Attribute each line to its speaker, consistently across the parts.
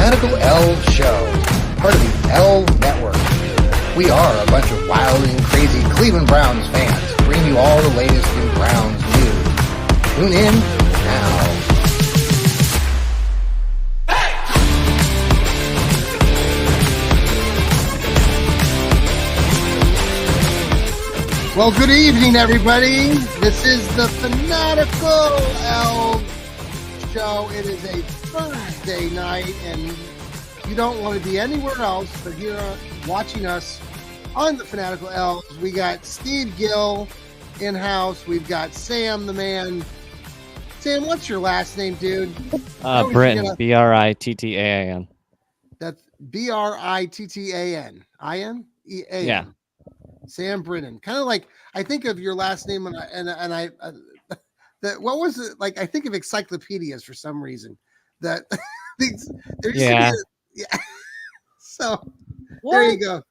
Speaker 1: Fanatical Elfz Show, part of the L Network. We are a bunch of wild and crazy Cleveland Browns fans, bringing you all the latest in Browns news. Tune in now. Well, good evening, everybody. This is the Fanatical Elfz Show. It is a Thursday night, and you don't want to be anywhere else but here watching us on the Fanatical Elfz. We got Steve Gill in-house. We've got Sam the man. Sam, what's your last name, dude?
Speaker 2: Britton, Brittan.
Speaker 1: That's Brittan. I-N? E-A-N.
Speaker 2: Yeah.
Speaker 1: Sam Britton. Kind of like, I think of your last name and I what was it? Like, I think of encyclopedias for some reason. That yeah. So what? There you go.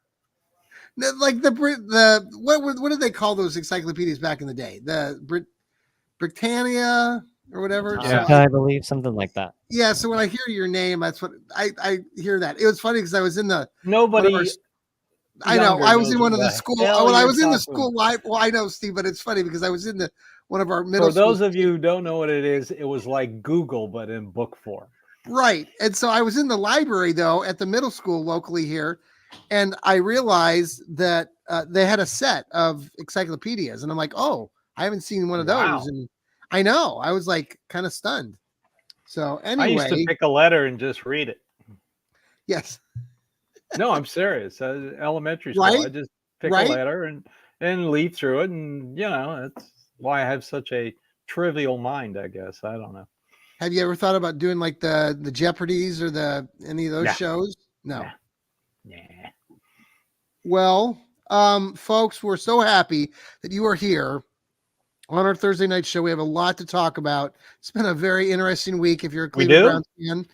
Speaker 1: Like the what did they call those encyclopedias back in the day? The Britannia or whatever.
Speaker 2: Yeah, so, I believe something like that.
Speaker 1: Yeah. So when I hear your name, that's what I hear. That it was funny because I was in the
Speaker 3: nobody.
Speaker 1: I know. I was in one of the school. Well, I was in the school. Well, I know, Steve, but it's funny because I was in one of our middle.
Speaker 3: For those of you who don't know what it is, it was like Google, but in book form.
Speaker 1: Right. And so I was in the library, though, at the middle school locally here, and I realized that they had a set of encyclopedias, and I'm like, oh, I haven't seen one of those.
Speaker 3: Wow.
Speaker 1: And I know. I was like kind of stunned. So anyway,
Speaker 3: I used to pick a letter and just read it.
Speaker 1: Yes.
Speaker 3: No, I'm serious. Elementary school,
Speaker 1: right?
Speaker 3: I just pick a letter and leaf through it, and that's why I have such a trivial mind, I guess. I don't know.
Speaker 1: Have you ever thought about doing like the Jeopardies or any of those shows? No.
Speaker 3: Yeah.
Speaker 1: Well, folks, we're so happy that you are here on our Thursday night show. We have a lot to talk about. It's been a very interesting week. If you're a Cleveland Browns fan,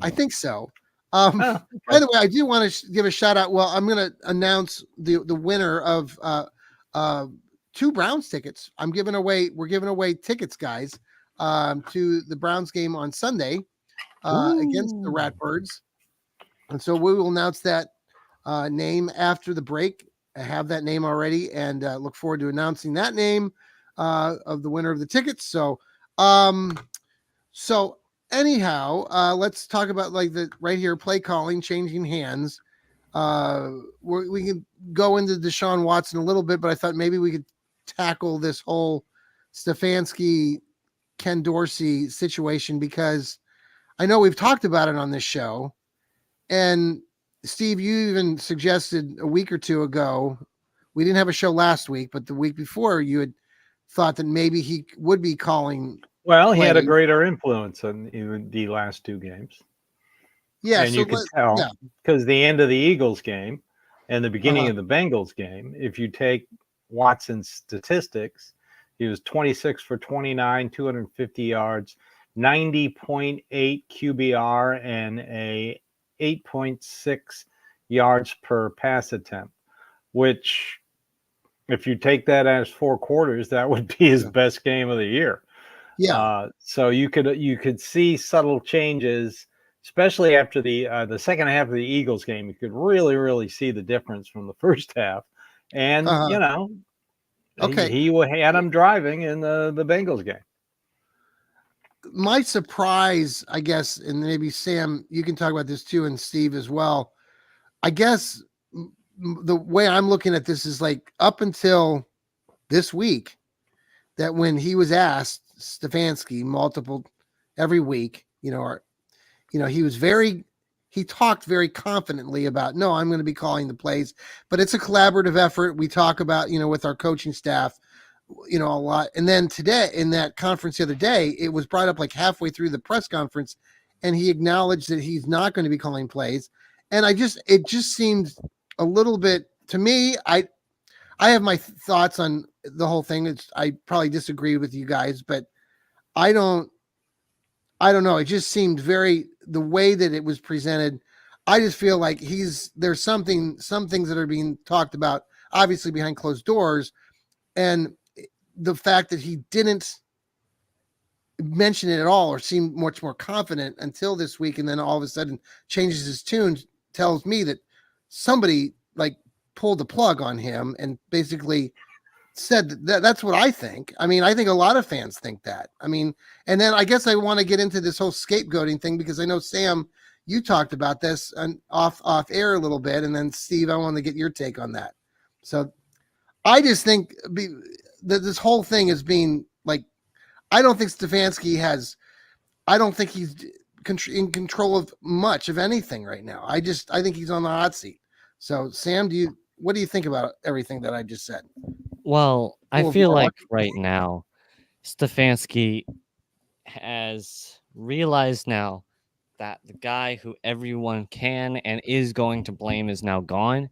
Speaker 1: I think so. By the way, I do want to give a shout out. Well, I'm going to announce the winner of 2 Browns tickets. We're giving away tickets, guys, to the Browns game on Sunday against the Ratbirds. And so we will announce that name after the break. I have that name already, and look forward to announcing that name of the winner of the tickets. So, anyhow, let's talk about like the right here, play calling, changing hands. We can go into Deshaun Watson a little bit, but I thought maybe we could tackle this whole Stefanski, Ken Dorsey situation, because I know we've talked about it on this show. And Steve, you even suggested a week or two ago, we didn't have a show last week, but the week before you had thought that maybe he would be calling.
Speaker 3: Well, he had a greater influence in the last 2 games.
Speaker 1: Yeah,
Speaker 3: and you could tell because the end of the Eagles game and the beginning of the Bengals game, if you take Watson's statistics, he was 26 for 29, 250 yards, 90.8 QBR, and a 8.6 yards per pass attempt, which if you take that as 4 quarters, that would be his best game of the year.
Speaker 1: Yeah.
Speaker 3: So you could see subtle changes, especially after the second half of the Eagles game. You could really, really see the difference from the first half. And he had him driving in the Bengals game.
Speaker 1: My surprise, I guess, and maybe Sam, you can talk about this too, and Steve as well. I guess the way I'm looking at this is like up until this week, that when he was asked, Stefanski every week, he talked very confidently about, no, I'm going to be calling the plays, but it's a collaborative effort. We talk about, with our coaching staff, a lot. And then today in that conference the other day, it was brought up like halfway through the press conference, and he acknowledged that he's not going to be calling plays. And it just seemed a little bit to me. I have my thoughts on the whole thing. I probably disagree with you guys, but I don't know. It just seemed the way that it was presented. I just feel like there's some things that are being talked about, obviously behind closed doors. And the fact that he didn't mention it at all or seem much more confident until this week, and then all of a sudden changes his tune, tells me that somebody like pulled the plug on him and basically said that's what I think. I mean, I think a lot of fans think that. I mean, and then I guess I want to get into this whole scapegoating thing because I know, Sam, you talked about this off air a little bit, and then Steve, I want to get your take on that. So I just think that this whole thing is being like, I don't think Stefanski I don't think he's in control of much of anything right now. I think he's on the hot seat. So Sam, what do you think about everything that I just said?
Speaker 2: Well, I feel like right now, Stefanski has realized now that the guy who everyone can and is going to blame is now gone,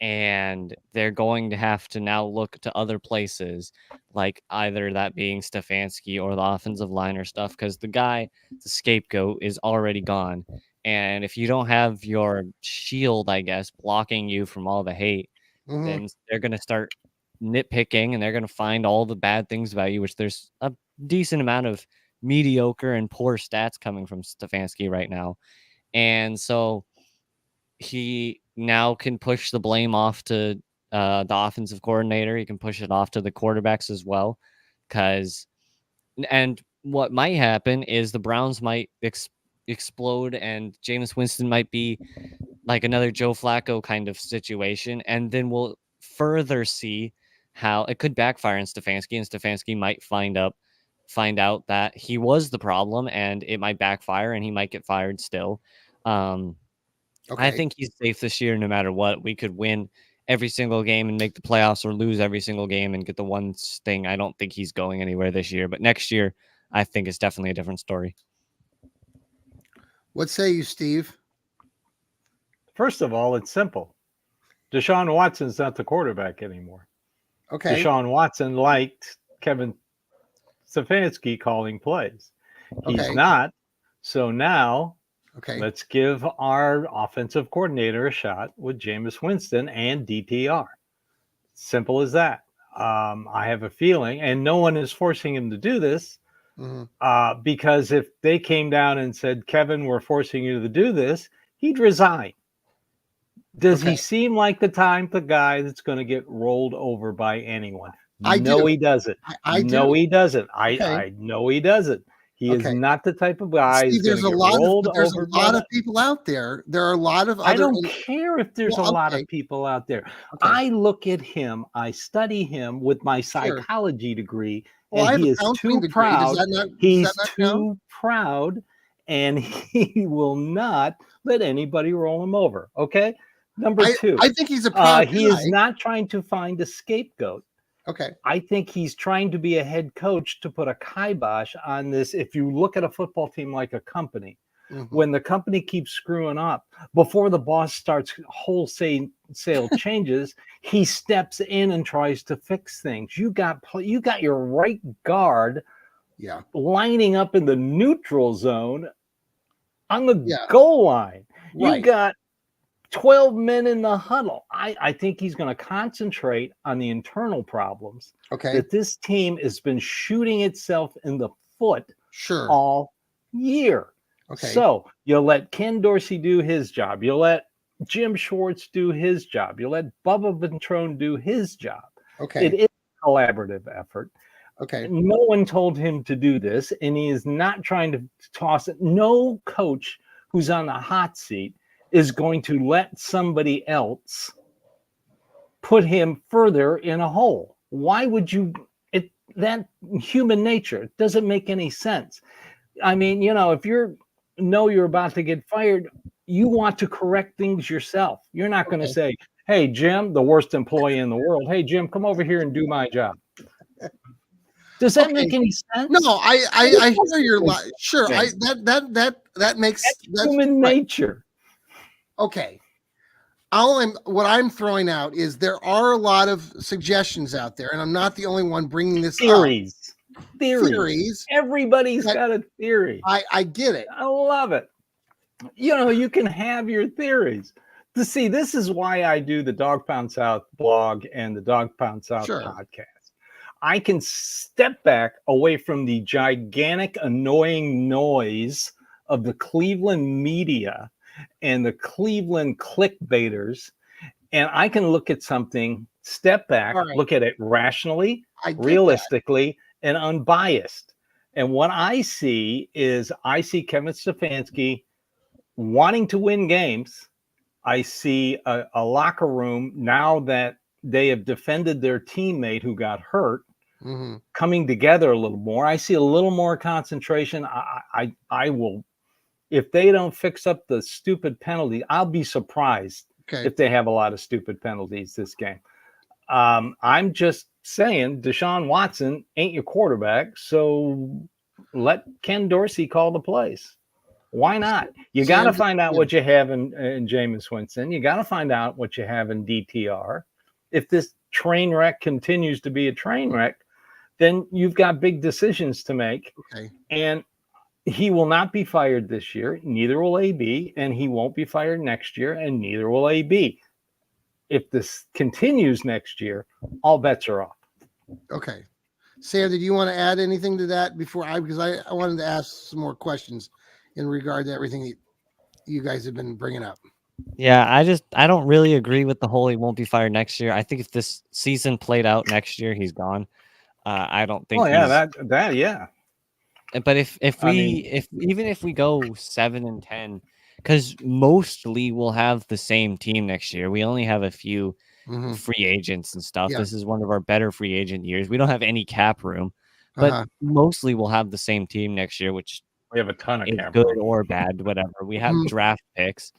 Speaker 2: and they're going to have to now look to other places, like either that being Stefanski or the offensive line or stuff, because the scapegoat, is already gone. And if you don't have your shield, I guess, blocking you from all the hate, then they're going to start nitpicking and they're going to find all the bad things about you, which there's a decent amount of mediocre and poor stats coming from Stefanski right now. And so he now can push the blame off to the offensive coordinator. He can push it off to the quarterbacks as well. And what might happen is the Browns might explode and Jameis Winston might be like another Joe Flacco kind of situation. And then we'll further see how it could backfire on Stefanski, and Stefanski might find out that he was the problem and it might backfire and he might get fired still. I think he's safe this year no matter what. We could win every single game and make the playoffs, or lose every single game and get the one thing. I don't think he's going anywhere this year, but next year I think it's definitely a different story.
Speaker 1: What say you, Steve?
Speaker 3: First of all, it's simple. Deshaun Watson's not the quarterback anymore.
Speaker 1: Okay.
Speaker 3: Deshaun Watson liked Kevin Stefanski calling plays. He's not. So now let's give our offensive coordinator a shot with Jameis Winston and DTR. Simple as that. I have a feeling, and no one is forcing him to do this, because if they came down and said, Kevin, we're forcing you to do this, he'd resign. Does he seem like the guy that's going to get rolled over by anyone? He doesn't. I know he doesn't. I know he doesn't. He is not the type of guy who's going to get rolled over.
Speaker 1: There's a lot of people out there. There are a lot of other.
Speaker 3: I don't care if there's a lot of people out there. I look at him. I study him with my psychology degree, and he is too proud. He's too proud, and he will not let anybody roll him over. Okay. Number two,
Speaker 1: I think he's a proud guy.
Speaker 3: He is not trying to find a scapegoat.
Speaker 1: Okay.
Speaker 3: I think he's trying to be a head coach to put a kibosh on this. If you look at a football team like a company, when the company keeps screwing up, before the boss starts wholesale changes, he steps in and tries to fix things. You got your right guard lining up in the neutral zone on the goal line. You got 12 men in the huddle. I think he's going to concentrate on the internal problems that this team has been shooting itself in the foot all year. So you let Ken Dorsey do his job. You let Jim Schwartz do his job. You let Bubba Ventrone do his job. It is a collaborative effort. No one told him to do this, and he is not trying to toss it. No coach who's on the hot seat is going to let somebody else put him further in a hole. Why would you? That human nature, it doesn't make any sense. I mean, if you're about to get fired, you want to correct things yourself. You're not going to say, hey, Jim, the worst employee in the world. Hey, Jim, come over here and do my job. Does that make any sense?
Speaker 1: No, I hear your lie. Sure. That makes
Speaker 3: human nature.
Speaker 1: Okay. What I'm throwing out is there are a lot of suggestions out there, and I'm not the only one bringing this
Speaker 3: theories.
Speaker 1: up. Theories.
Speaker 3: Everybody's got a theory.
Speaker 1: I get it.
Speaker 3: I love it. You can have your theories. See, this is why I do the Dog Pound South blog and the Dog Pound South podcast. I can step back away from the gigantic, annoying noise of the Cleveland media and the Cleveland clickbaiters, and I can look at something, step back,
Speaker 1: All right.
Speaker 3: look at it rationally,
Speaker 1: I get
Speaker 3: realistically, and unbiased. And what I see Kevin Stefanski wanting to win games. I see a locker room now that they have defended their teammate who got hurt, coming together a little more. I see a little more concentration. I will, if they don't fix up the stupid penalty, I'll be surprised if they have a lot of stupid penalties this game. I'm just saying Deshaun Watson ain't your quarterback, so let Ken Dorsey call the plays. Why not? You got to find out what you have in Jameis Winston. You got to find out what you have in DTR. If this train wreck continues to be a train wreck, then you've got big decisions to make.
Speaker 1: Okay.
Speaker 3: And he will not be fired this year. Neither will AB. And he won't be fired next year. And neither will AB. If this continues next year, all bets are off.
Speaker 1: Okay. Sam, did you want to add anything to that before because I wanted to ask some more questions in regard to everything that you guys have been bringing up.
Speaker 2: Yeah, I don't really agree with the whole he won't be fired next year. I think if this season played out next year, he's gone. I don't think.
Speaker 3: Oh yeah, that yeah.
Speaker 2: But if even if we go 7-10, because mostly we'll have the same team next year. We only have a few free agents and stuff. Yeah. This is one of our better free agent years. We don't have any cap room, but mostly we'll have the same team next year, which
Speaker 3: we have a ton of cap
Speaker 2: good or bad, whatever. We have draft picks.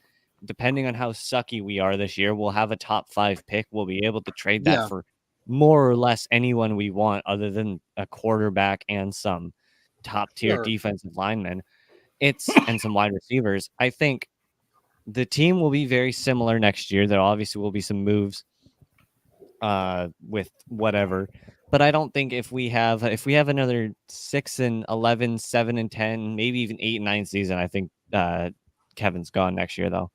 Speaker 2: Depending on how sucky we are this year, we'll have a top 5 pick. We'll be able to trade that for more or less anyone we want other than a quarterback and some top tier defensive linemen. And some wide receivers. I think the team will be very similar next year. There obviously will be some moves with whatever. But I don't think if we have another 6-11, 7-10, maybe even 8-9 season, I think Kevin's gone next year though.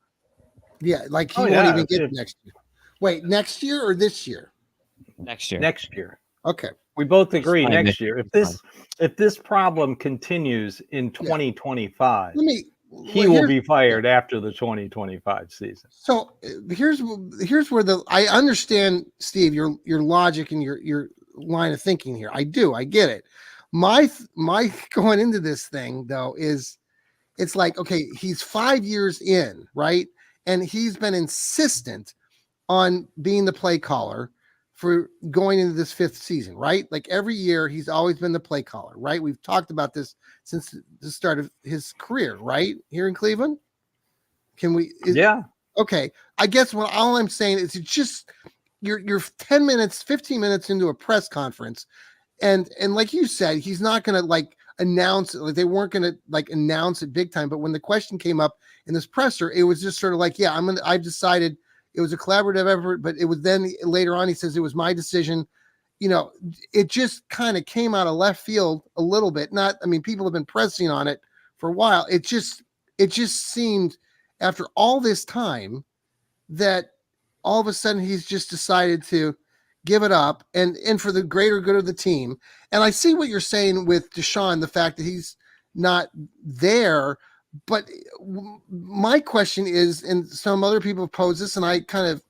Speaker 1: Yeah, like he won't even get next year. Wait, next year or this year?
Speaker 2: Next year.
Speaker 3: Next year.
Speaker 1: Okay.
Speaker 3: We both agree next year. If this problem continues in 2025, he will be fired after the 2025 season.
Speaker 1: So here's where I understand, Steve, your logic and your line of thinking here. I get it. My going into this thing though is it's like, okay, he's 5 years in, right? And he's been insistent on being the play caller for going into this 5th season, right? Like every year he's always been the play caller, right? We've talked about this since the start of his career, right? Here in Cleveland. Yeah. Okay. I guess all I'm saying is it's just you're 10 minutes, 15 minutes into a press conference. And like you said, he's not going to like announce, like they weren't going to like announce it big time. But when the question came up in this presser, it was just sort of like, yeah, I've decided. It was a collaborative effort, but it was then later on, he says it was my decision. You know, it just kind of came out of left field a little bit. People have been pressing on it for a while. It just seemed after all this time that all of a sudden he's just decided to give it up and for the greater good of the team. And I see what you're saying with Deshaun, the fact that he's not there. But my question is, and some other people have posed this, and I kind of,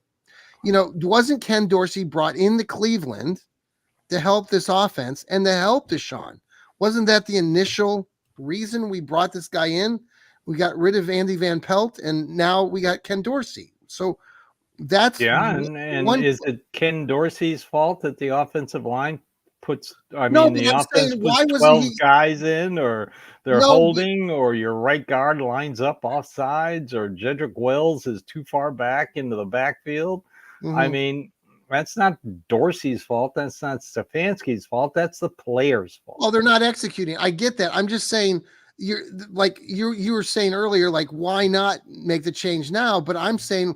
Speaker 1: wasn't Ken Dorsey brought into Cleveland to help this offense and to help Deshaun? Wasn't that the initial reason we brought this guy in? We got rid of Andy Van Pelt, and now we got Ken Dorsey. So that's
Speaker 3: and is it Ken Dorsey's fault that the offensive line puts 12 guys in, or they're holding, or your right guard lines up off sides, or Jedrick Wills is too far back into the backfield? That's not Dorsey's fault. That's not Stefanski's fault. That's the player's fault.
Speaker 1: Well, they're not executing. I get that. I'm just saying you were saying earlier, like, why not make the change now? But I'm saying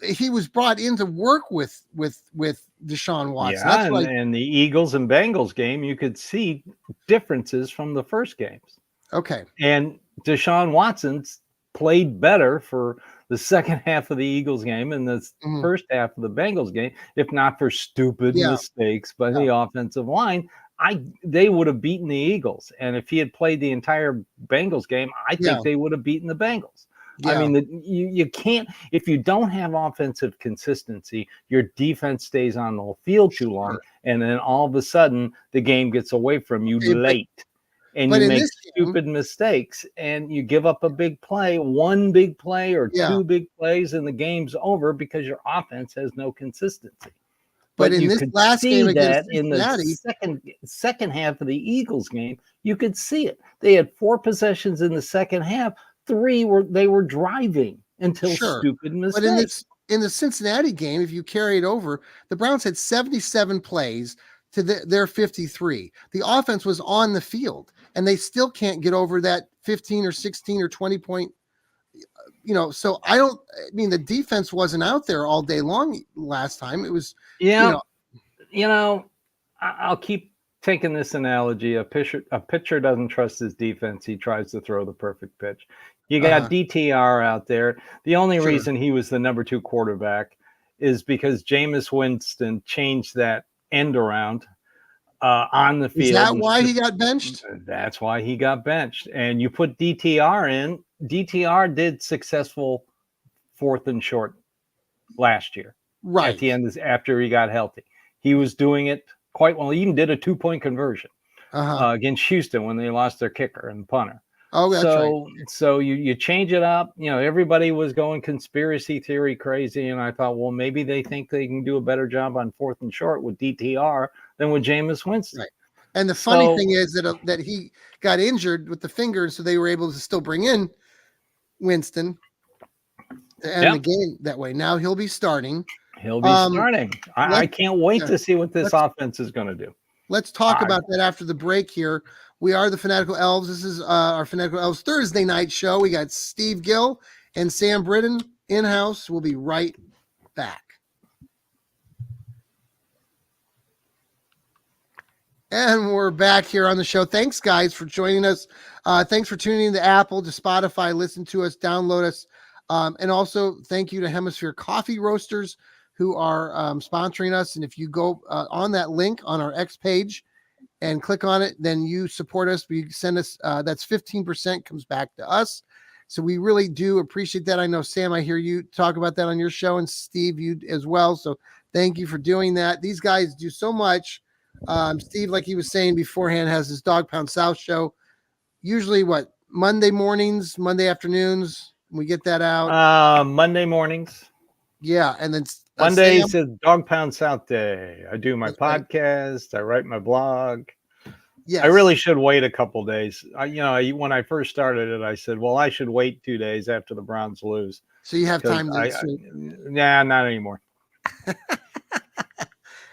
Speaker 1: he was brought in to work with Deshaun Watson.
Speaker 3: Yeah, and the Eagles and Bengals game, you could see differences from the first games.
Speaker 1: Okay.
Speaker 3: And Deshaun Watson's played better for the second half of the Eagles game and the first half of the Bengals game, if not for stupid mistakes by the offensive line. They would have beaten the Eagles. And if he had played the entire Bengals game, I think they would have beaten the Bengals. I mean, you can't, if you don't have offensive consistency, your defense stays on the field too long, and then all of a sudden the game gets away from you late. And you make stupid mistakes, and you give up a big play, one big play or two big plays, and the game's over because your offense has no consistency.
Speaker 1: But in this last game against
Speaker 3: in the second half of the Eagles game, you could see it. They had 4 possessions in the second half. 3 were driving until stupid mistakes.
Speaker 1: But in the Cincinnati game, if you carry it over, the Browns had 77 plays to their 53. The offense was on the field, and they still can't get over that 15 or 16 or 20 point. So the defense wasn't out there all day long last time. It was,
Speaker 3: I'll keep taking this analogy. A pitcher doesn't trust his defense. He tries to throw the perfect pitch. You got DTR out there. The only reason he was the number 2 quarterback is because Jameis Winston changed that end around on the field.
Speaker 1: Is that why he got benched?
Speaker 3: That's why he got benched. And you put DTR in. DTR did successful 4th and short last year.
Speaker 1: Right.
Speaker 3: At the end, after he got healthy. He was doing it quite well. He even did a 2-point conversion against Houston when they lost their kicker and punter.
Speaker 1: Oh, that's right.
Speaker 3: So you change it up. Everybody was going conspiracy theory crazy, and I thought, well, maybe they think they can do a better job on 4th and short with DTR than with Jameis Winston.
Speaker 1: Right. And the funny thing is that he got injured with the finger, so they were able to still bring in Winston to end the game that way. Now he'll be starting. I can't wait
Speaker 3: to see what this offense is going to do.
Speaker 1: Let's talk about that after the break here. We are the Fanatical Elfz. This is our Fanatical Elfz Thursday night show. We got Steve Gill and Sam Britton in-house. We'll be right back. And we're back here on the show. Thanks, guys, for joining us. Thanks for tuning in to Apple, to Spotify. Listen to us, download us. And also thank you to Hemisphere Coffee Roasters who are sponsoring us. And if you go on that link on our X page and click on it, then you support us. You send us, that's 15% comes back to us. So we really do appreciate that. I know, Sam, I hear you talk about that on your show, and Steve, you as well. So thank you for doing that. These guys do so much. Steve, like he was saying beforehand, has his Dog Pound South show. Usually Monday mornings, Monday afternoons. We get that out.
Speaker 3: Monday mornings.
Speaker 1: Yeah. And then
Speaker 3: Mondays is Dog Pound South Day. I do my podcast. Right. I write my blog. Yes. I really should wait a couple days. When I first started it, I said, well, I should wait 2 days after the Browns lose.
Speaker 1: So you have time to
Speaker 3: not anymore.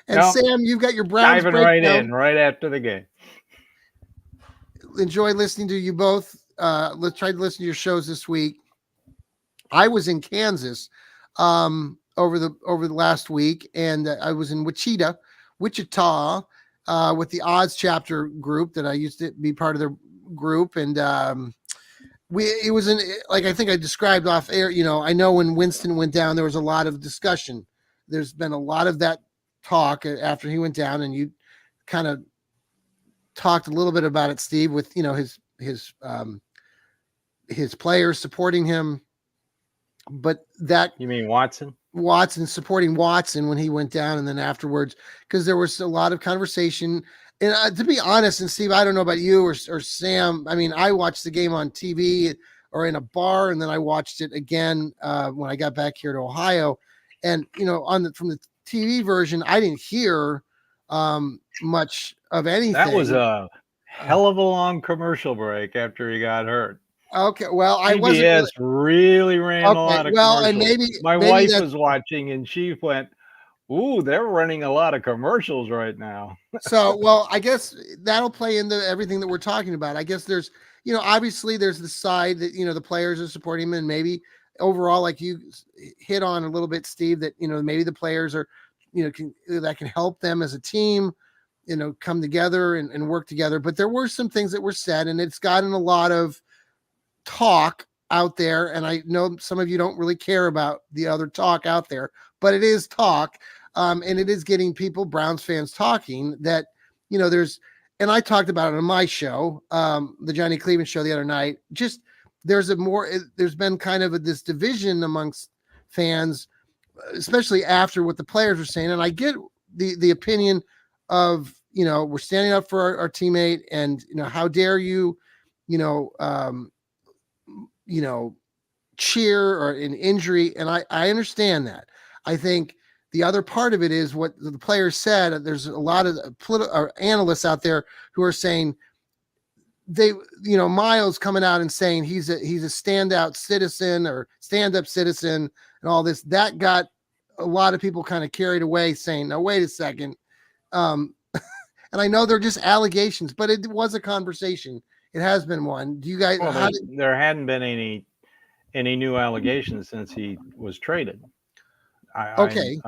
Speaker 1: And Sam, you've got your Browns
Speaker 3: diving right in right after the game.
Speaker 1: Enjoy listening to you both. Let's try to listen to your shows this week. I was in Kansas over the last week, and I was in Wichita with the Odds chapter group that I used to be part of their group, and it was I think I described off air. I know when Winston went down, there was a lot of discussion. There's been a lot of that talk after he went down, and you kind of talked a little bit about it, Steve, with his players supporting him. But that,
Speaker 3: you mean Watson
Speaker 1: supporting Watson when he went down, and then afterwards, because there was a lot of conversation. And to be honest, and Steve, I don't know about you or Sam. I mean, I watched the game on TV or in a bar, and then I watched it again when I got back here to Ohio. And from the TV version, I didn't hear much of anything.
Speaker 3: That was a hell of a long commercial break after he got hurt.
Speaker 1: Okay, well,
Speaker 3: CBS really ran a lot of commercials.
Speaker 1: And maybe
Speaker 3: my wife was watching, and she went, "Ooh, they're running a lot of commercials right now."
Speaker 1: So, well, I guess that'll play into everything that we're talking about. I guess there's, obviously there's the side that the players are supporting him, and maybe overall, like you hit on a little bit, Steve, that maybe the players are, that can help them as a team, come together and work together. But there were some things that were said, and it's gotten a lot of talk out there, and I know some of you don't really care about the other talk out there, but it is talk, and it is getting people, Browns fans, talking that, there's, and I talked about it on my show, the Johnny Cleveland show the other night, just there's been kind of this division amongst fans, especially after what the players were saying. And I get the opinion of, we're standing up for our teammate, and, how dare you, cheer or an injury. And I understand that. I think the other part of it is what the players said. There's a lot of political analysts out there who are saying Miles coming out and saying he's a standout citizen or stand-up citizen and all this, that got a lot of people kind of carried away saying, no, wait a second. And I know they're just allegations, but it was a conversation. It has been one. Do you guys?
Speaker 3: Well, there hadn't been any new allegations since he was traded.
Speaker 1: Okay.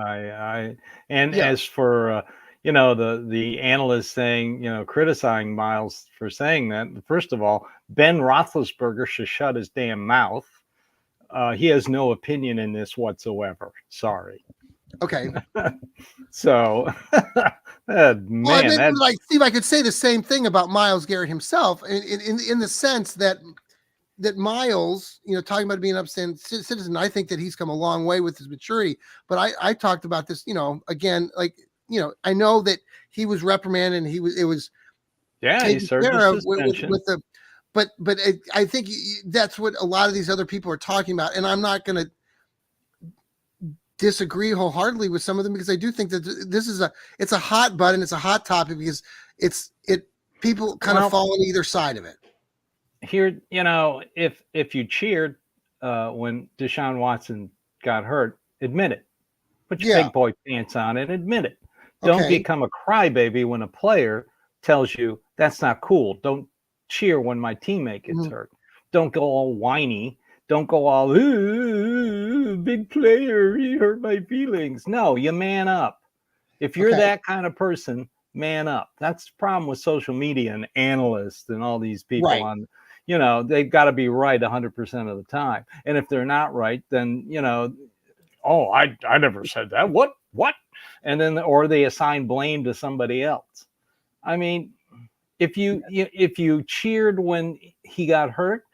Speaker 3: As for the analysts saying, criticizing Miles for saying that, first of all, Ben Roethlisberger should shut his damn mouth. He has no opinion in this whatsoever. Sorry.
Speaker 1: Okay.
Speaker 3: So,
Speaker 1: Steve, I could say the same thing about Myles Garrett himself, in the sense that Myles, talking about being an upstanding citizen, I think that he's come a long way with his maturity. But I talked about this, again, I know that he was reprimanded, and he was
Speaker 3: he served his suspension.
Speaker 1: I think that's what a lot of these other people are talking about, and I'm not going to disagree wholeheartedly with some of them, because I do think that this is it's a hot button, it's a hot topic, because people kind of fall on either side of it.
Speaker 3: Here, if you cheered when Deshaun Watson got hurt, admit it. Put your big boy pants on and admit it. Don't become a crybaby when a player tells you that's not cool. Don't cheer when my teammate gets hurt. Don't go all whiny. Don't go all, ooh, big player, he hurt my feelings. No, you man up. If you're that kind of person, man up. That's the problem with social media and analysts and all these people on, they've got to be right 100% of the time. And if they're not right, then, oh, I never said that. What? And then, or they assign blame to somebody else. I mean, if you cheered when he got hurt,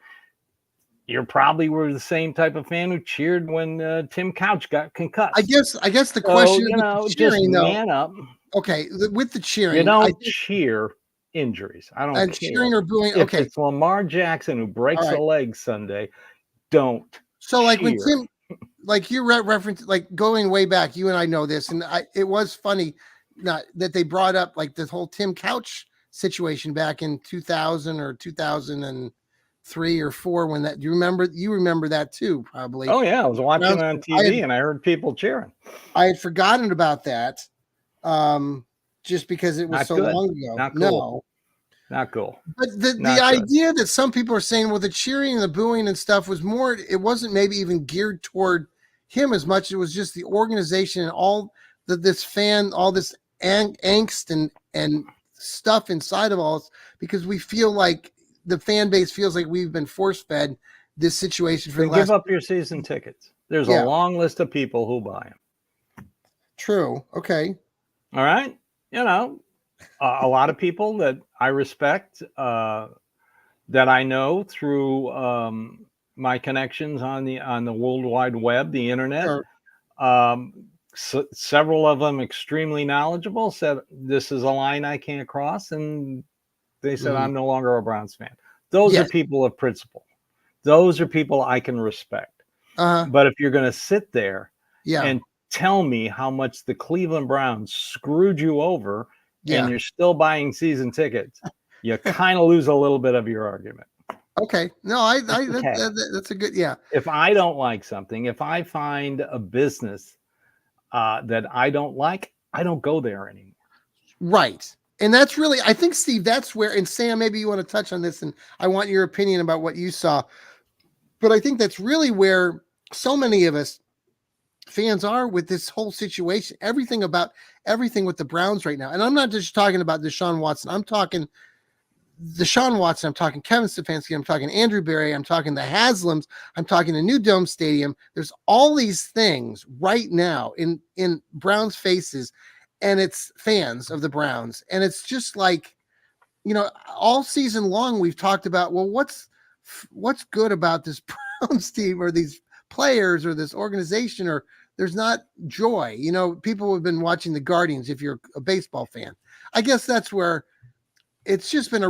Speaker 3: you probably were the same type of fan who cheered when Tim Couch got concussed.
Speaker 1: I guess the question,
Speaker 3: with the cheering, just man up.
Speaker 1: Okay, with the cheering,
Speaker 3: you don't cheer injuries. I don't care.
Speaker 1: Cheering or booing.
Speaker 3: If it's Lamar Jackson who breaks a leg Sunday, don't.
Speaker 1: So, like,
Speaker 3: cheer.
Speaker 1: when Tim, like you reference, like going way back, you and I know this, and it was funny that they brought up like this whole Tim Couch situation back in 2000 or 2003 or 4 when that. You remember that too, probably.
Speaker 3: Oh yeah, I was watching on TV and I heard people cheering.
Speaker 1: I had forgotten about that, just because it was so long ago.
Speaker 3: Not cool. Not cool.
Speaker 1: But the idea that some people are saying, well, the cheering and the booing and stuff was more, it wasn't maybe even geared toward him as much. It was just the organization and all this angst and stuff inside of us, because we feel like the fan base feels like we've been force fed this situation for the last.
Speaker 3: Give up your season tickets. There's a long list of people who buy them.
Speaker 1: True. Okay.
Speaker 3: All right. A lot of people that I respect, that I know through my connections on the World Wide Web, the internet. Sure. Several of them extremely knowledgeable said this is a line I can't cross, and they said I'm no longer a Browns fan. Those are people of principle. Those are people I can respect. But if you're going to sit there and tell me how much the Cleveland Browns screwed you over, and you're still buying season tickets, you kind of lose a little bit of your argument.
Speaker 1: Okay. No, that's a good,
Speaker 3: If I don't like something, if I find a business that I don't like, I don't go there anymore.
Speaker 1: Right. And that's really, I think, Steve, that's where, and Sam, maybe you want to touch on this, and I want your opinion about what you saw. But I think that's really where so many of us fans are with this whole situation, everything with the Browns right now. And I'm not just talking about Deshaun Watson. I'm talking Deshaun Watson, I'm talking Kevin Stefanski, I'm talking Andrew Berry, I'm talking the Haslams, I'm talking the new Dome Stadium. There's all these things right now in Browns faces, and it's fans of the Browns. And it's just like, all season long we've talked about, well, what's good about this Browns team or these players or this organization, or there's not joy. People have been watching the Guardians if you're a baseball fan. I guess that's where it's just been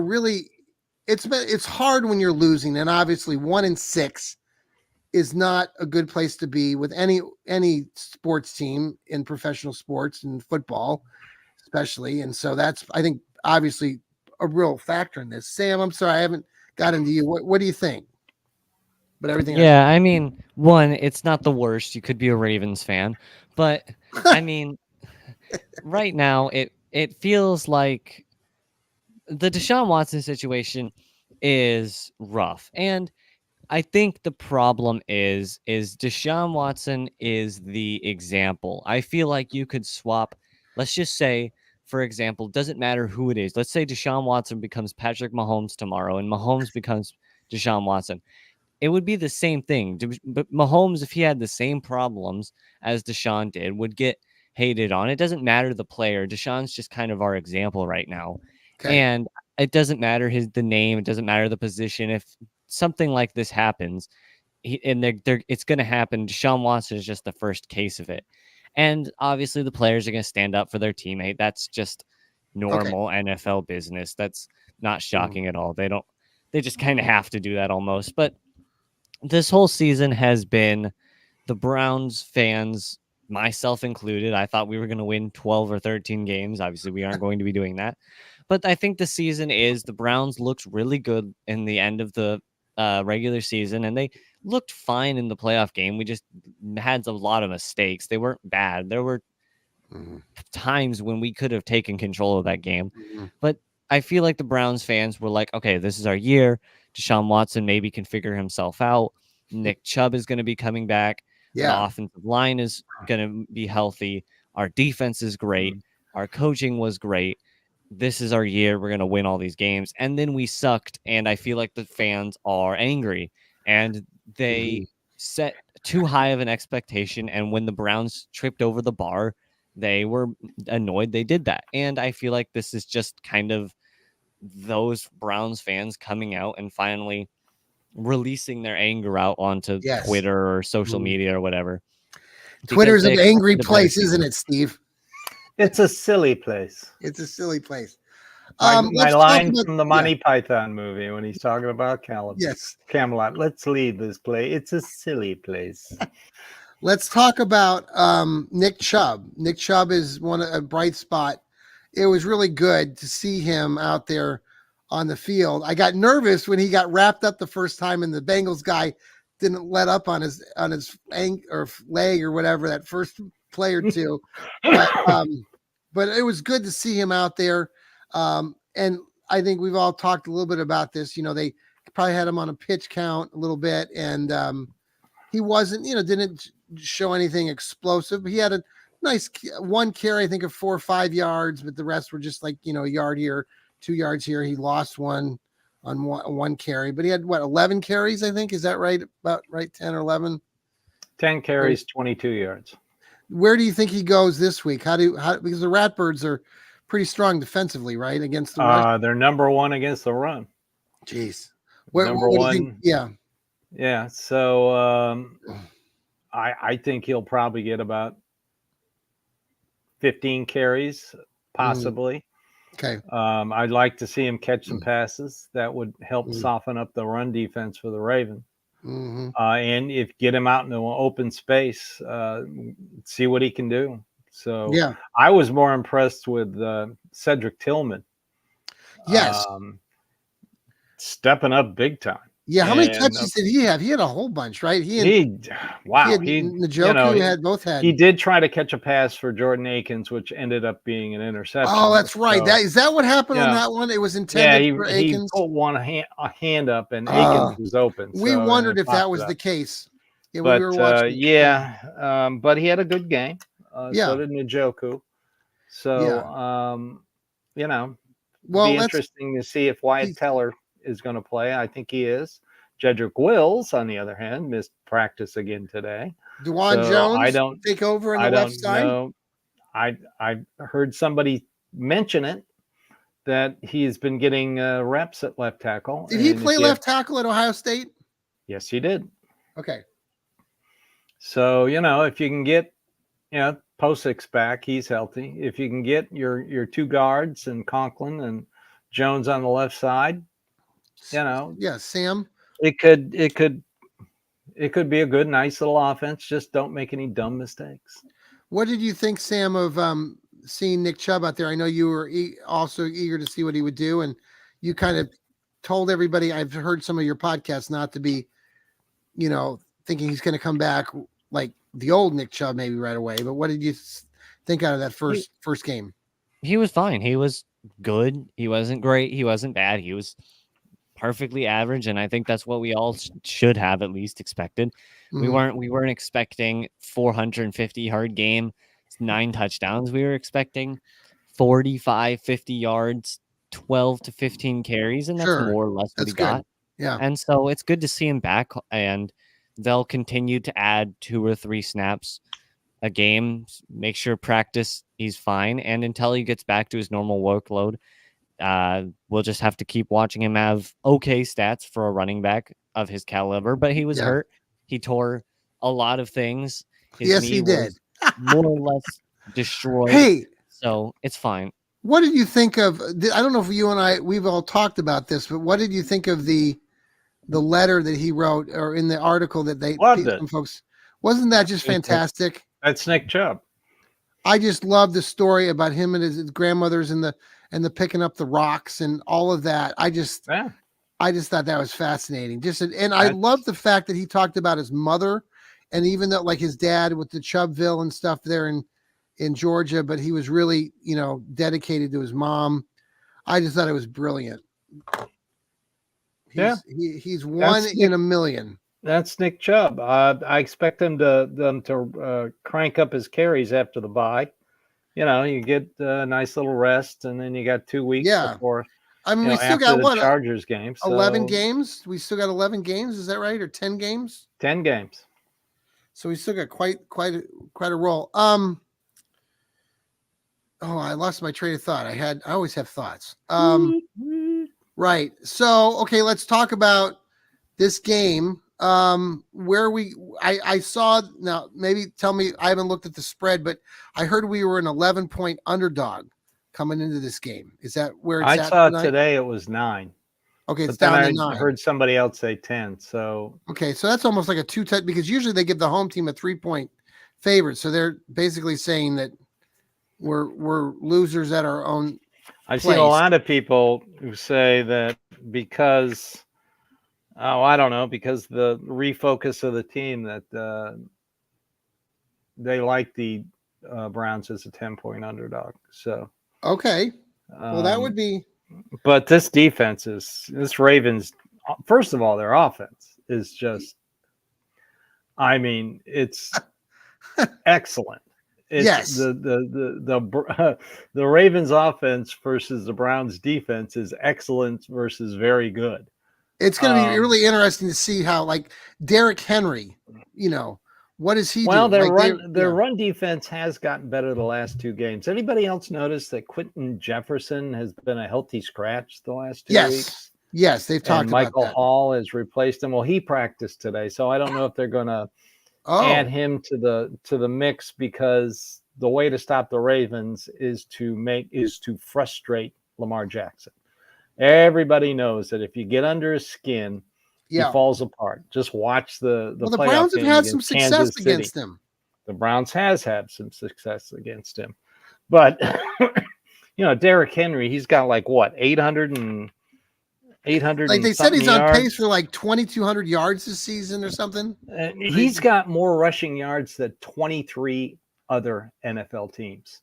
Speaker 1: it's hard when you're losing, and obviously 1-6 is not a good place to be with any sports team in professional sports and football, especially. And so that's, I think, obviously a real factor in this. Sam, I'm sorry, I haven't got into you. What do you think? But everything.
Speaker 2: Yeah, I mean, one, it's not the worst. You could be a Ravens fan, but I mean, right now it feels like the Deshaun Watson situation is rough. And I think the problem is Deshaun Watson is the example. I feel like you could swap, let's just say, for example, doesn't matter who it is. Let's say Deshaun Watson becomes Patrick Mahomes tomorrow and Mahomes becomes Deshaun Watson. It would be the same thing. But Mahomes, if he had the same problems as Deshaun did, would get hated on. It doesn't matter the player. Deshaun's just kind of our example right now.
Speaker 1: Okay.
Speaker 2: And it doesn't matter the name. It doesn't matter the position. If something like this happens, it's going to happen. Deshaun Watson is just the first case of it. And obviously the players are going to stand up for their teammate. That's just normal NFL business. That's not shocking at all. They just kind of have to do that almost. But this whole season has been the Browns fans, myself included. I thought we were going to win 12 or 13 games. Obviously, we aren't going to be doing that. But I think the season is the Browns looked really good in the end of the regular season, and they looked fine in the playoff game. We just had a lot of mistakes. They weren't bad. There were times when we could have taken control of that game. But I feel like the Browns fans were like, okay, this is our year. Deshaun Watson maybe can figure himself out. Nick Chubb is going to be coming back.
Speaker 1: Yeah.
Speaker 2: The offensive line is going to be healthy. Our defense is great. Our coaching was great. This is our year. We're going to win all these games. And then we sucked. And I feel like the fans are angry. And they set too high of an expectation. And when the Browns tripped over the bar, they were annoyed they did that. And I feel like this is just kind of those Browns fans coming out and finally releasing their anger out onto Twitter or social media or whatever.
Speaker 1: Twitter's an angry place, isn't it, Steve?
Speaker 3: It's a silly place.
Speaker 1: It's a silly place.
Speaker 3: My line from the Monty Python movie when he's talking about Camelot. Let's leave this play. It's a silly place.
Speaker 1: Let's talk about Nick Chubb. Nick Chubb is a bright spot. It was really good to see him out there on the field. I got nervous when he got wrapped up the first time and the Bengals guy didn't let up on his leg or whatever that first play or two. But it was good to see him out there. And I think we've all talked a little bit about this. They probably had him on a pitch count a little bit, and he wasn't, didn't show anything explosive, but he had a nice one carry, I think, of 4 or 5 yards, but the rest were just like, a yard here, 2 yards here. He lost one on one carry, but he had 11 carries, I think. Is that right? About right, 10 or 11?
Speaker 3: 10 carries, 22 yards.
Speaker 1: Where do you think he goes this week? Because the Ratbirds are pretty strong defensively, right? Against the rush?
Speaker 3: They're number one against the run.
Speaker 1: Jeez.
Speaker 3: Number one.
Speaker 1: Yeah.
Speaker 3: Yeah. So I think he'll probably get about 15 carries, possibly.
Speaker 1: Okay.
Speaker 3: I'd like to see him catch some passes. That would help soften up the run defense for the Ravens. And if get him out into an open space, see what he can do. So I was more impressed with Cedric Tillman.
Speaker 1: Yes.
Speaker 3: Stepping up big time.
Speaker 1: Yeah, how many touches did he have? He had a whole bunch, right? Both had.
Speaker 3: He did try to catch a pass for Jordan Akins, which ended up being an interception.
Speaker 1: Oh, that's right. Is that what happened on that one? It was intended for Akins.
Speaker 3: He put a hand up, and Akins was open.
Speaker 1: We wondered if that was the case. Yeah,
Speaker 3: but
Speaker 1: we were watching.
Speaker 3: But he had a good game. So did Njoku. So
Speaker 1: Well,
Speaker 3: be interesting to see if Wyatt Teller is going to play. I think he is. Jedrick Wills, on the other hand, missed practice again today.
Speaker 1: Dewan Jones take over on the left side?
Speaker 3: Know. I heard somebody mention it, that he's been getting reps at left tackle.
Speaker 1: Did he play left tackle at Ohio State?
Speaker 3: Yes, he did.
Speaker 1: Okay.
Speaker 3: So, if you can get, Posix back, he's healthy. If you can get your two guards and Conklin and Jones on the left side,
Speaker 1: Yeah, Sam.
Speaker 3: It could be a good, nice little offense. Just don't make any dumb mistakes.
Speaker 1: What did you think, Sam, of seeing Nick Chubb out there? I know you were also eager to see what he would do, and you kind of told everybody, I've heard some of your podcasts, not to be, thinking he's going to come back like the old Nick Chubb maybe right away. But what did you think out of that first game?
Speaker 2: He was fine. He was good. He wasn't great. He wasn't bad. He was perfectly average, and I think that's what we all should have at least expected. Mm-hmm. We weren't expecting 450-yard game, 9 touchdowns. We were expecting 45, 50 yards, 12 to 15 carries, and that's more or less what he got.
Speaker 1: Yeah.
Speaker 2: And so it's good to see him back, and they'll continue to add 2 or 3 snaps a game, make sure practice he's fine, and until he gets back to his normal workload, we'll just have to keep watching him have okay stats for a running back of his caliber. But he was hurt. He tore a lot of things.
Speaker 1: His knee he did.
Speaker 2: More or less destroyed.
Speaker 1: Hey,
Speaker 2: so it's fine.
Speaker 1: What did you think of? I don't know if you and we've all talked about this, but what did you think of the letter that he wrote, or in the article that some folks? Wasn't that just fantastic?
Speaker 3: That's Nick Chubb.
Speaker 1: I just love the story about him and his grandmothers and the picking up the rocks and all of that. I just thought that was fascinating. I love the fact that he talked about his mother, and even though like his dad with the Chubbville and stuff there in Georgia, but he was really, dedicated to his mom. I just thought it was brilliant. He's one in a million.
Speaker 3: That's Nick Chubb. I expect them to crank up his carries after the bye. You get a nice little rest, and then you got 2 weeks before.
Speaker 1: I mean, we still got
Speaker 3: the Chargers game.
Speaker 1: 11 games. We still got 11 games. Is that right? Or 10 games?
Speaker 3: 10 games.
Speaker 1: So we still got quite a roll. I lost my train of thought. I always have thoughts. Right. So, okay, let's talk about this game. I saw, now maybe tell me, I haven't looked at the spread, but I heard we were an 11-point underdog coming into this game. Is that where it's at?
Speaker 3: I saw today it was 9.
Speaker 1: Okay, it's down to 9.
Speaker 3: I heard somebody else say 10. So
Speaker 1: okay, so that's almost like a 2-10, because usually they give the home team a 3-point favorite. So they're basically saying that we're losers at our own
Speaker 3: I've seen a lot of people who say that because the refocus of the team, that they like the Browns as a 10-point underdog. So
Speaker 1: okay, well that would be.
Speaker 3: But this Ravens. First of all, their offense is just. I mean, it's excellent.
Speaker 1: Yes.
Speaker 3: The Ravens offense versus the Browns defense is excellent versus very good.
Speaker 1: It's going to be really interesting to see how, like, Derrick Henry, what does he do?
Speaker 3: Well, their run defense has gotten better the last 2 games. Anybody else notice that Quentin Jefferson has been a healthy scratch the last 2 weeks?
Speaker 1: Yes, they've talked about that.
Speaker 3: Michael Hall has replaced him. Well, he practiced today, so I don't know if they're going to add him to the mix, because the way to stop the Ravens is to frustrate Lamar Jackson. Everybody knows that if you get under his skin, he falls apart. Just watch the
Speaker 1: Browns have had some success against him.
Speaker 3: The Browns has had some success against him, but Derrick Henry, he's got like what 800. Like they said, he's on pace for like 2,200 yards this season or something. He's got more rushing yards than 23 other NFL teams.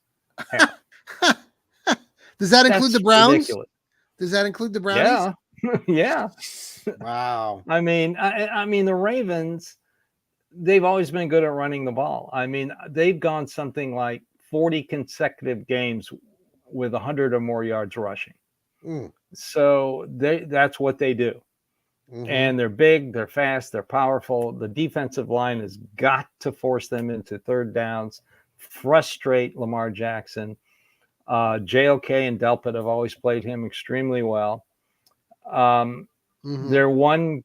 Speaker 1: Does that include the Browns?
Speaker 3: Ridiculous.
Speaker 1: Does that include the Browns?
Speaker 3: Yeah.
Speaker 1: Wow.
Speaker 3: I mean, the Ravens, they've always been good at running the ball. I mean, they've gone something like 40 consecutive games with 100 or more yards rushing. So that's what they do. And they're big, they're fast, they're powerful. The defensive line has got to force them into third downs, frustrate Lamar Jackson. JOK and Delpit have always played him extremely well. Their one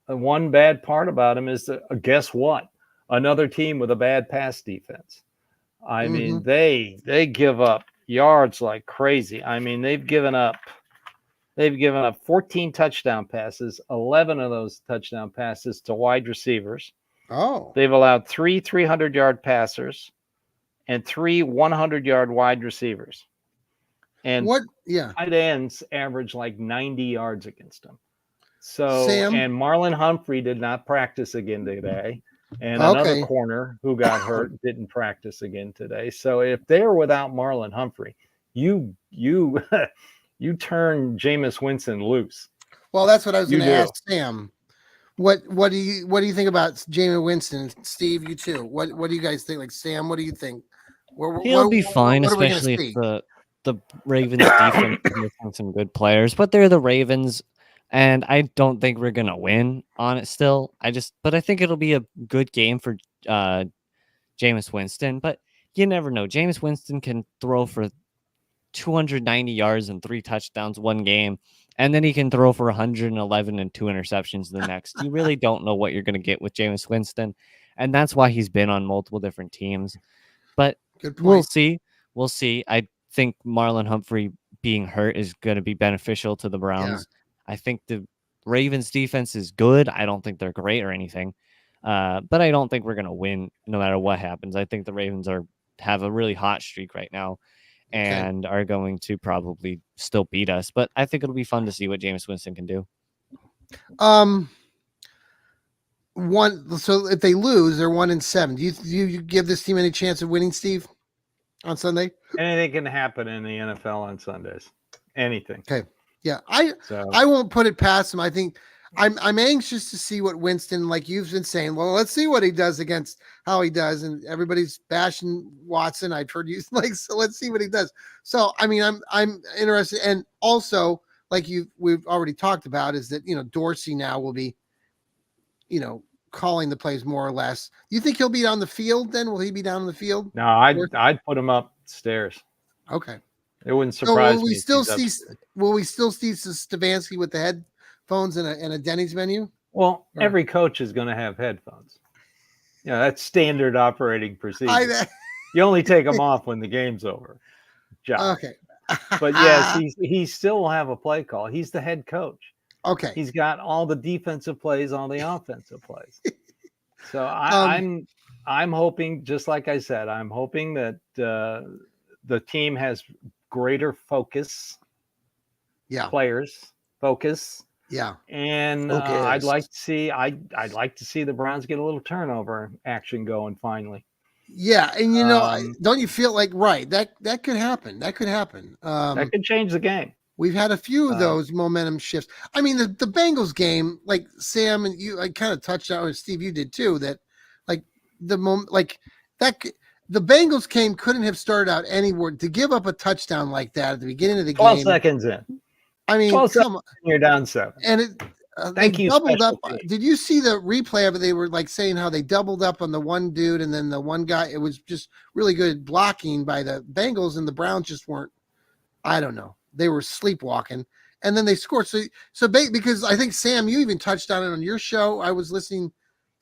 Speaker 3: bad part about him is that, guess what? Another team with a bad pass defense. I mean, they give up yards like crazy. I mean, they've given up 14 touchdown passes, 11 of those touchdown passes to wide receivers.
Speaker 1: Oh.
Speaker 3: They've allowed 3 300-yard passers and 3 100-yard wide receivers. And tight ends average like 90 yards against them. So, and Marlon Humphrey did not practice again today. And another corner who got hurt didn't practice again today. So if they're without Marlon Humphrey, you turn Jameis Winston loose.
Speaker 1: Well, that's what I was going to ask Sam. What do you think about Jameis Winston? Steve, you too. What do you guys think? Like Sam, what do you think?
Speaker 2: He'll be fine, especially if the Ravens defense has some good players, but they're the Ravens. And I don't think we're gonna win on it still. But I think it'll be a good game for Jameis Winston. But you never know. Jameis Winston can throw for 290 yards and 3 touchdowns one game, and then he can throw for 111 and 2 interceptions the next. You really don't know what you're gonna get with Jameis Winston, and that's why he's been on multiple different teams. But we'll see. We'll see. I think Marlon Humphrey being hurt is going to be beneficial to the Browns. Yeah. I think the Ravens defense is good. I don't think they're great or anything, but I don't think we're going to win no matter what happens. I think the Ravens have a really hot streak right now and are going to probably still beat us. But I think it'll be fun to see what Jameis Winston can do.
Speaker 1: So if they lose, they're 1-7. Do you give this team any chance of winning, Steve, on Sunday?
Speaker 3: Anything can happen in the NFL on Sundays. Anything.
Speaker 1: Okay. Yeah, I won't put it past him. I think I'm anxious to see what Winston, like you've been saying. Well, let's see what he does against how he does, and everybody's bashing Watson. I've heard you like, so let's see what he does. So I mean, I'm interested, and also like we've already talked about is that Dorsey now will be, calling the plays more or less. Do you think he'll be on the field? Then will he be down on the field?
Speaker 3: No, I'd put him upstairs.
Speaker 1: Okay.
Speaker 3: It wouldn't surprise me.
Speaker 1: Will we still see Stefanski with the headphones and a Denny's menu?
Speaker 3: Well, every coach is going to have headphones. That's standard operating procedure. You only take them off when the game's over. Josh.
Speaker 1: Okay.
Speaker 3: But yes, he still will have a play call. He's the head coach.
Speaker 1: Okay.
Speaker 3: He's got all the defensive plays, all the offensive plays. So I'm hoping, just like I said, I'm hoping that the team has greater focus.
Speaker 1: Yeah.
Speaker 3: Players focus.
Speaker 1: Yeah.
Speaker 3: And I'd like to see the Browns get a little turnover action going finally.
Speaker 1: Yeah, and don't you feel like that could happen? That could happen.
Speaker 3: That could change the game.
Speaker 1: We've had a few of those momentum shifts. I mean, the Bengals game, like Sam and you, I kind of touched on, and Steve, you did too. That the Bengals game couldn't have started out anywhere to give up a touchdown like that at the beginning of the
Speaker 3: 12
Speaker 1: game.
Speaker 3: 12 seconds in.
Speaker 1: I mean,
Speaker 3: 12 seconds, you're down 7.
Speaker 1: And it
Speaker 3: Thank you.
Speaker 1: Doubled up. Did you see the replay of it? They were like saying how they doubled up on the one dude and then the one guy. It was just really good blocking by the Bengals, and the Browns just weren't. I don't know. They were sleepwalking, and then they scored. So because I think Sam, you even touched on it on your show. I was listening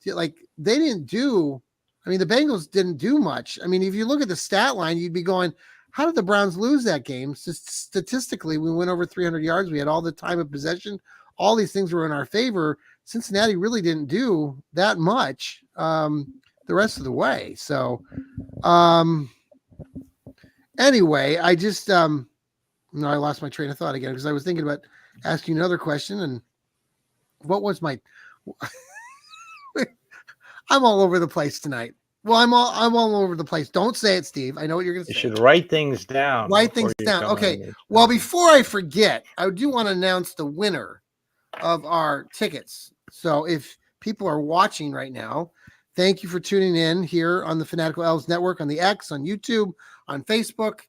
Speaker 1: to they didn't do. I mean, the Bengals didn't do much. I mean, if you look at the stat line, you'd be going, how did the Browns lose that game? Statistically, we went over 300 yards. We had all the time of possession. All these things were in our favor. Cincinnati really didn't do that much the rest of the way. So anyway, I just I lost my train of thought again because I was thinking about asking another question. And what was my I'm all over the place tonight. Well, I'm all over the place. Don't say it, Steve. I know what you're going to say.
Speaker 3: You should write things down.
Speaker 1: Write things down. Okay. Well, before I forget, I do want to announce the winner of our tickets. So if people are watching right now, thank you for tuning in here on the Fanatical Elfz Network, on the X, on YouTube, on Facebook.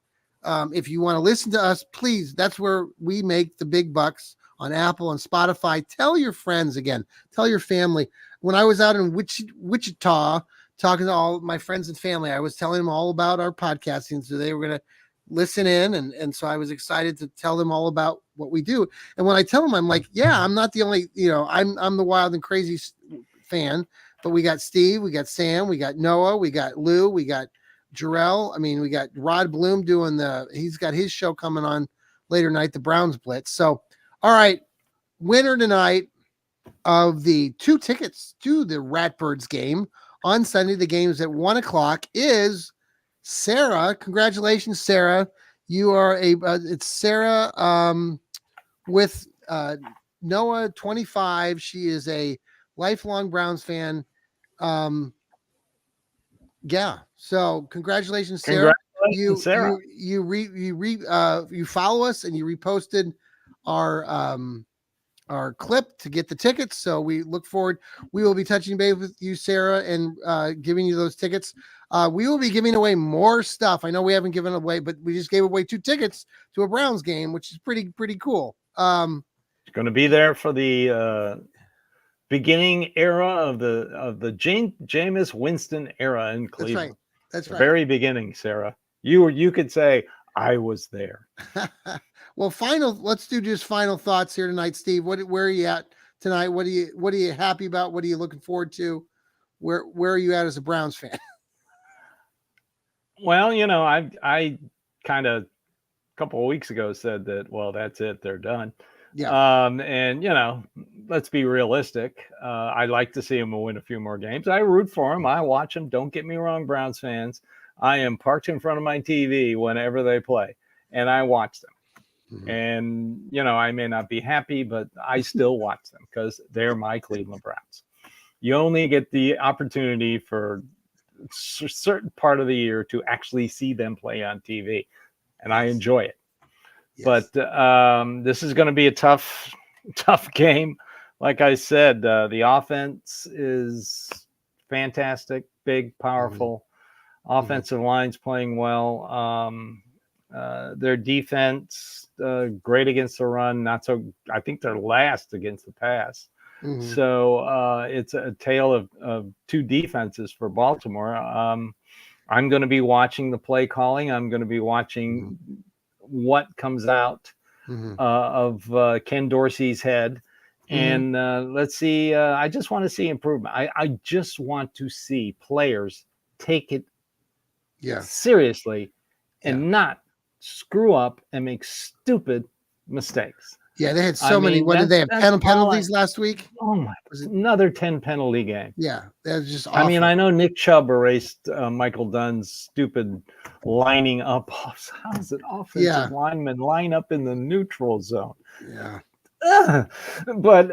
Speaker 1: If you want to listen to us, please, that's where we make the big bucks, on Apple and Spotify. Tell your friends again. Tell your family. When I was out in Wichita talking to all my friends and family, I was telling them all about our podcasting. So they were going to listen in. And so I was excited to tell them all about what we do. And when I tell them, I'm like, yeah, I'm not the only, I'm the wild and crazy fan, but we got Steve, we got Sam, we got Noah, we got Lou, we got Jarrell. I mean, we got Rod Bloom he's got his show coming on later tonight, the Browns Blitz. So, all right, winner tonight of the 2 tickets to the Ratbirds game on Sunday. The game's at 1:00 is Sarah. Congratulations, Sarah. You are it's Sarah with Noah, 25. She is a lifelong Browns fan. Yeah. So congratulations, Sarah.
Speaker 3: Sarah.
Speaker 1: You follow us and you reposted our clip to get the tickets. So we look forward. We will be touching base with you, Sarah, and giving you those tickets. We will be giving away more stuff. I know we haven't given away, but we just gave away 2 tickets to a Browns game, which is pretty cool.
Speaker 3: It's going to be there for the beginning era of the Jameis Winston era in Cleveland.
Speaker 1: That's right.
Speaker 3: Very beginning, Sarah. You could say I was there.
Speaker 1: Well, let's do just final thoughts here tonight, Steve. Where are you at tonight? What are you happy about? What are you looking forward to? Where are you at as a Browns fan?
Speaker 3: Well, I kind of a couple of weeks ago said that, well, that's it. They're done.
Speaker 1: Yeah.
Speaker 3: And let's be realistic. I'd like to see them win a few more games. I root for them. I watch them. Don't get me wrong, Browns fans. I am parked in front of my TV whenever they play, and I watch them. Mm-hmm. And, I may not be happy, but I still watch them because they're my Cleveland Browns. You only get the opportunity for a certain part of the year to actually see them play on TV, and I enjoy it. Yes. But this is going to be a tough game. Like I said, the offense is fantastic, big, powerful. Mm-hmm. Offensive line's playing well. Their defense, great against the run. Not so. I think they're last against the pass. Mm-hmm. So it's a tale of 2 defenses for Baltimore. I'm going to be watching the play calling. I'm going to be watching what comes out of Ken Dorsey's head. And let's see. I just want to see improvement. I just want to see players take it seriously and not screw up and make stupid mistakes.
Speaker 1: Yeah, they had so many. What did they have? 10 penalties last week?
Speaker 3: Oh my! Another 10 penalty game.
Speaker 1: Yeah, that was just awful.
Speaker 3: I mean, I know Nick Chubb erased Michael Dunn's stupid lining up. How does an offensive lineman line up in the neutral zone?
Speaker 1: Yeah.
Speaker 3: But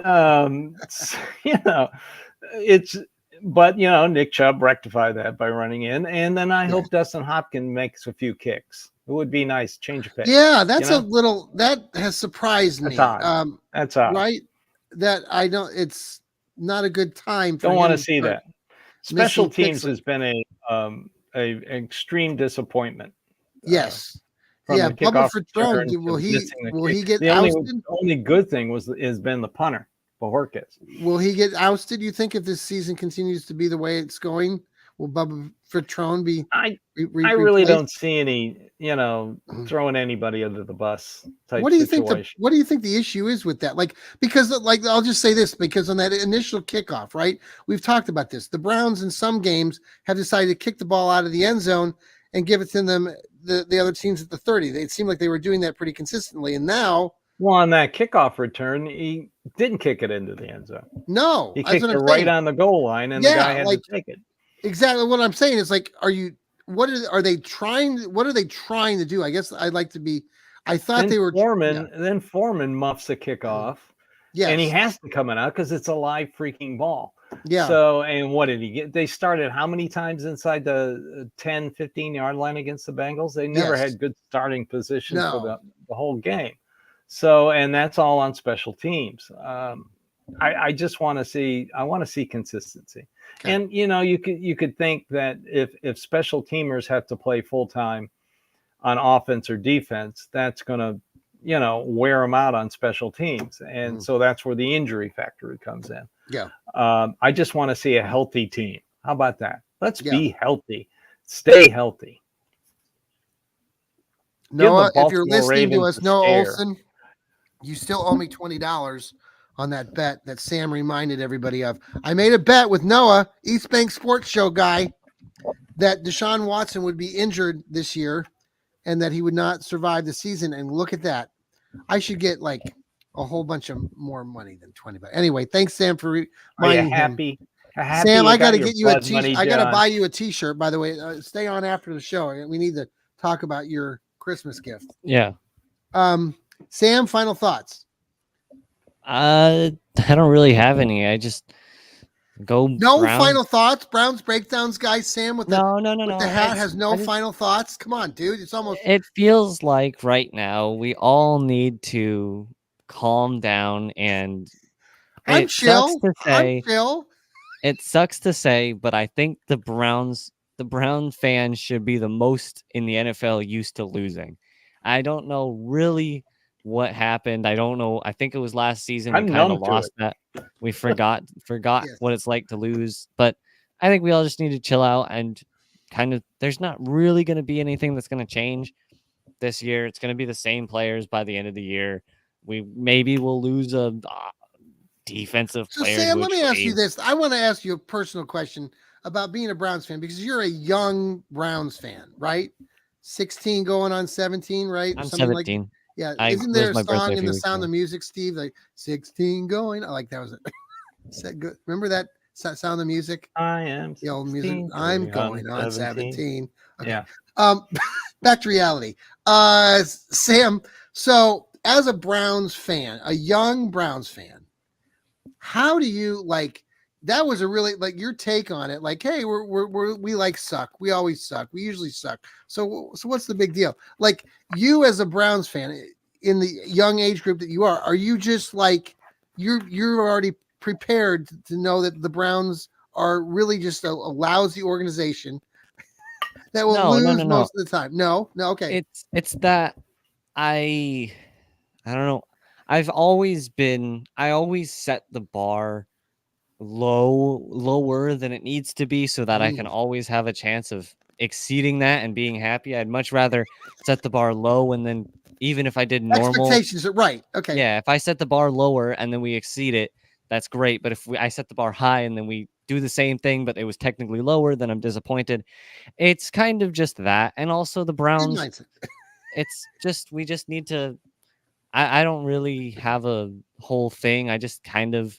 Speaker 3: Nick Chubb rectified that by running in, and then I hope Dustin Hopkins makes a few kicks. It would be nice, change of pace.
Speaker 1: Yeah, that's that has surprised me.
Speaker 3: That's odd.
Speaker 1: Right? That I don't. It's not a good time.
Speaker 3: Don't want to see that. Special teams has been a extreme disappointment.
Speaker 1: Yes. Bubba Fertrone, will he get ousted?
Speaker 3: The only good thing has been the punter, Bojorquez.
Speaker 1: Will he get ousted? You think if this season continues to be the way it's going, will Bubba Fertrone be?
Speaker 3: I really don't see any, throwing anybody under the bus type situation.
Speaker 1: What do you think the issue is with that? Because I'll just say this, because on that initial kickoff, right? We've talked about this. The Browns in some games have decided to kick the ball out of the end zone and give it to them, the other teams at the 30. It seemed like they were doing that pretty consistently. And now,
Speaker 3: on that kickoff return, he didn't kick it into the end zone.
Speaker 1: No,
Speaker 3: he kicked it right on the goal line, and the guy had to take it.
Speaker 1: Exactly what I'm saying is what are they trying to do? I guess I'd like to be. I thought they were
Speaker 3: Then Foreman muffs the kickoff.
Speaker 1: Yes.
Speaker 3: And he has to come out because it's a live freaking ball.
Speaker 1: Yeah.
Speaker 3: So, and what did he get? They started how many times inside the 10, 15-yard line against the Bengals? They never had good starting position for the whole game. So, and that's all on special teams. I just want to see consistency. Okay. And, you could think that if special teamers have to play full time, on offense or defense, that's going to, wear them out on special teams. And so that's where the injury factor comes in.
Speaker 1: Yeah.
Speaker 3: I just want to see a healthy team. How about that? Let's be healthy. Stay healthy.
Speaker 1: Noah, if you're listening
Speaker 3: Ravens
Speaker 1: to us, Noah Olson, you still owe me $20 on that bet that Sam reminded everybody of. I made a bet with Noah, East Bank Sports Show guy, that Deshaun Watson would be injured this year and that he would not survive the season. And look at that. I should get like a whole bunch of more money than 20 bucks. Anyway, thanks, Sam, for reminding him. Sam, I got to get you a t-shirt. I got to buy you a t-shirt, by the way. Stay on after the show. We need to talk about your Christmas gift.
Speaker 2: Yeah.
Speaker 1: Sam, final thoughts.
Speaker 2: I don't really have any. I just go.
Speaker 1: No
Speaker 2: Browns.
Speaker 1: Final thoughts. Browns breakdowns guy Sam with the
Speaker 2: no.
Speaker 1: hat has no final thoughts. Come on, dude. It's almost.
Speaker 2: It feels like right now we all need to calm down and.
Speaker 1: I'm chill.
Speaker 2: It sucks to say, but I think the Brown fans should be the most in the NFL used to losing. I don't know really what happened. I don't know. I think it was last season we kind of lost that. We forgot yes. What it's like to lose. But I think we all just need to chill out and kind of. There's not really going to be anything that's going to change this year. It's going to be the same players by the end of the year. We'll lose a defensive player.
Speaker 1: So Sam, let me ask you this. I want to ask you a personal question about being a Browns fan because you're a young Browns fan, right? 16 going on 17, right?
Speaker 2: I'm 17.
Speaker 1: Isn't there a song in The Sound of Music, Steve? Like 16 going. I like that was it. Good. Remember that Sound of Music?
Speaker 3: I am
Speaker 1: the old music. I'm going on 17. Okay.
Speaker 3: Yeah.
Speaker 1: Back to reality. Sam, so as a Browns fan, a young Browns fan, how do you like that was a really like your take on it, like, hey, we like suck. We always suck. We usually suck. So what's the big deal? Like you as a Browns fan in the young age group that you are you just like you're already prepared to know that the Browns are really just a lousy organization that will lose most of the time? No, okay.
Speaker 2: It's that I don't know. I always set the bar lower than it needs to be so that I can always have a chance of exceeding that and being happy. I'd much rather set the bar low and then even if I did normal
Speaker 1: expectations are right. Okay.
Speaker 2: Yeah, if I set the bar lower and then we exceed it, that's great. But if I set the bar high and then we do the same thing, but it was technically lower, then I'm disappointed. It's kind of just that. And also the Browns, it's just, we just need to, I don't really have a whole thing. I just kind of,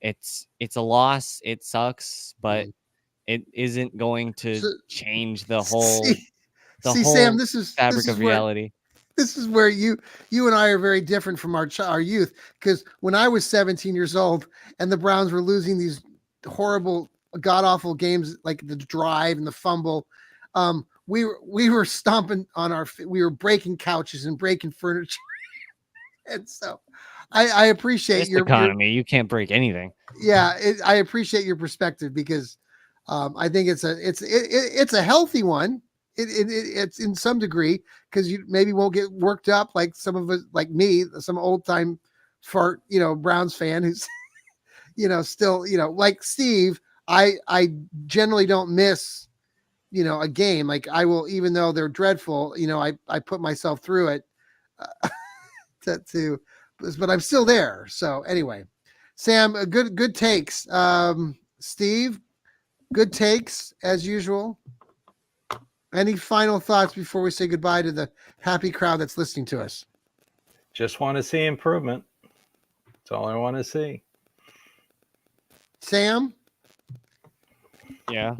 Speaker 2: it's a loss. It sucks, but it isn't going to change the whole,
Speaker 1: Sam, this is
Speaker 2: fabric of reality.
Speaker 1: This is where you and I are very different from our youth. Because when I was 17 years old and the Browns were losing these horrible, god awful games like the drive and the fumble, we were stomping on we were breaking couches and breaking furniture. And so I appreciate your
Speaker 2: economy. You can't break anything.
Speaker 1: Yeah, I appreciate your perspective because I think it's a healthy one. It's in some degree because you maybe won't get worked up like some of us, like me, some old time fart, Browns fan who's, still, like Steve. I generally don't miss, a game. Like I will, even though they're dreadful, I put myself through it. But I'm still there. So anyway, Sam, good takes. Steve, good takes as usual. Any final thoughts before we say goodbye to the happy crowd that's listening to us?
Speaker 3: Just want to see improvement. That's all I want to see.
Speaker 1: Sam?
Speaker 2: Yeah.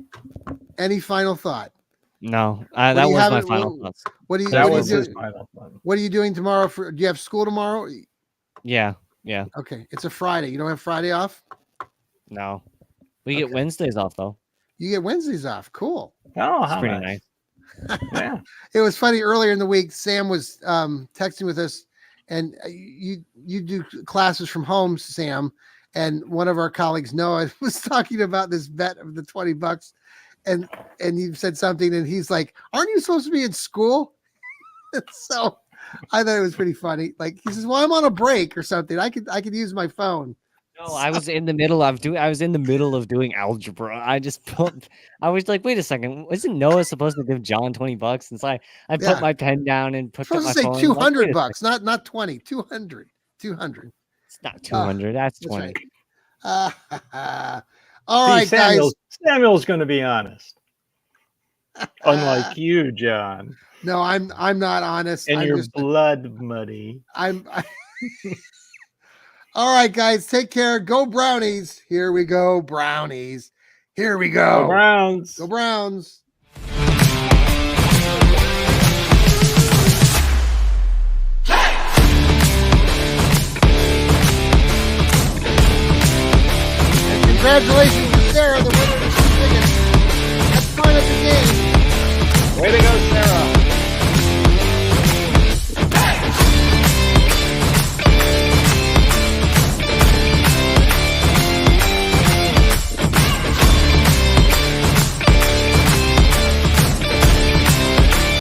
Speaker 1: Any final thought?
Speaker 2: No, that was my final thoughts.
Speaker 1: What are you doing tomorrow? Do you have school tomorrow?
Speaker 2: Yeah.
Speaker 1: Okay, it's a Friday. You don't have Friday off?
Speaker 2: No, we get Wednesdays off though.
Speaker 1: You get Wednesdays off. Cool.
Speaker 3: Oh,
Speaker 2: that's pretty nice.
Speaker 3: Yeah.
Speaker 1: It was funny earlier in the week. Sam was texting with us, and you do classes from home, Sam. And one of our colleagues, Noah, was talking about this bet of the $20. And you said something, and he's like, "Aren't you supposed to be in school?" So I thought it was pretty funny. Like he says, "Well, I'm on a break or something. I could use my phone."
Speaker 2: No, I was in the middle of doing algebra. I was like, wait a second, isn't Noah supposed to give John $20? And so I put my pen down and picked up my phone.
Speaker 1: Supposed to say $200, not 20, 200. 200.
Speaker 2: It's not 200, that's 20.
Speaker 1: Right. All right, guys.
Speaker 3: Samuel's going to be honest. Unlike you, John.
Speaker 1: No, I'm not honest.
Speaker 3: And your blood muddy.
Speaker 1: All right, guys, take care. Go Brownies. Here we go, Brownies. Here we go.
Speaker 3: Go Browns.
Speaker 1: Go Browns. Congratulations.